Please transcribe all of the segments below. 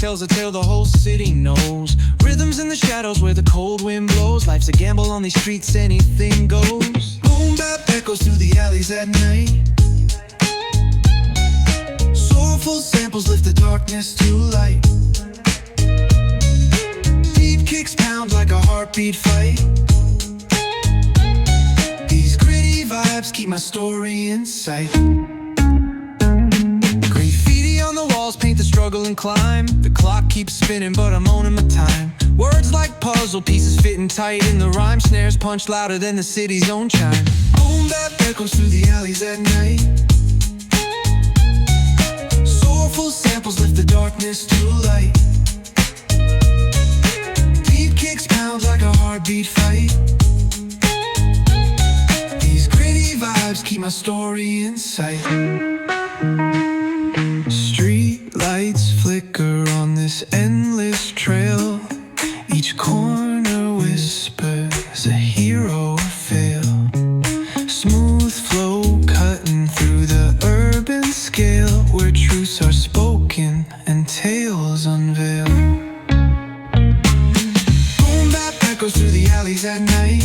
tells a tale the whole city knows. Rhythms in the shadows where the cold wind blows. Life's a gamble on these streets, anything goes. Boom bap echoes through the alleys at night. Soulful samples lift the darkness to light. Deep kicks pound like a heartbeat fight. These gritty vibes keep my story in sight. Graffiti on the walls paint the struggle and climb. The clock keeps spinning but I'm owning my time. Words like puzzle pieces fitting tight in the rhyme. Snares punch louder than the city's own chime. Boom bap echoes through the alleys at night. Soulful samples lift the darkness to light. Deep kicks pound like a heartbeat fight. These gritty vibes keep my story in sight. Street lights flicker on this endless trail. Each corner whispers a hero or fail. Smooth flow cutting through the urban scale, where truths are spoken and tales unveil. Boom bap echoes through the alleys at night.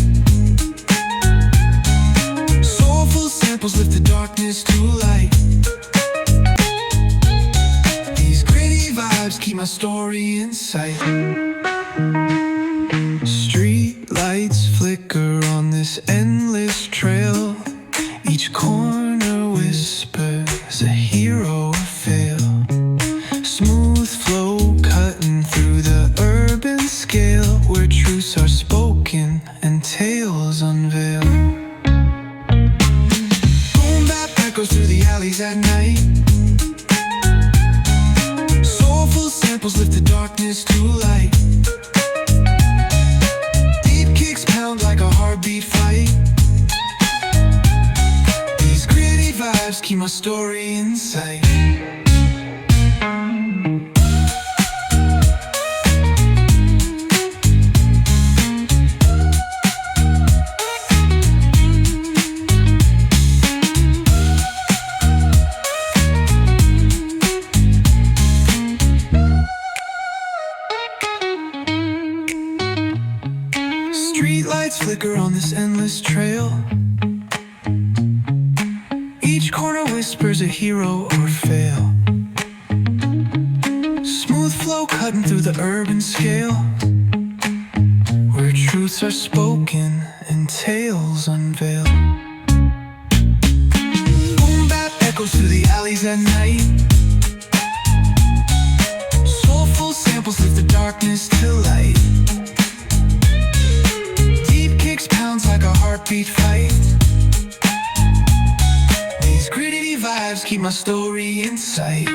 Soulful samples lift the darkness to light. These gritty vibes keep my story in sight. Street lights flicker on this endless trail. Each corner whispers a hero or fail. Smooth flow cutting through the urban scale, where truths are spoken and tales unveil. Boom bap echoes through the alleys at night. Soulful samples lift the darkness to light. Deep kicks pound like a heartbeat fight. These gritty vibes keep my story in sight. Streetlights flicker on this endless trail. Each corner whispers a hero or fail. Smooth flow cutting through the urban scale, where truths are spoken and tales unveil. Boom bap echoes through the alleys at night. Soulful samples lift the darkness to light. Pounds like a heartbeat fight. These gritty vibes keep my story in sight.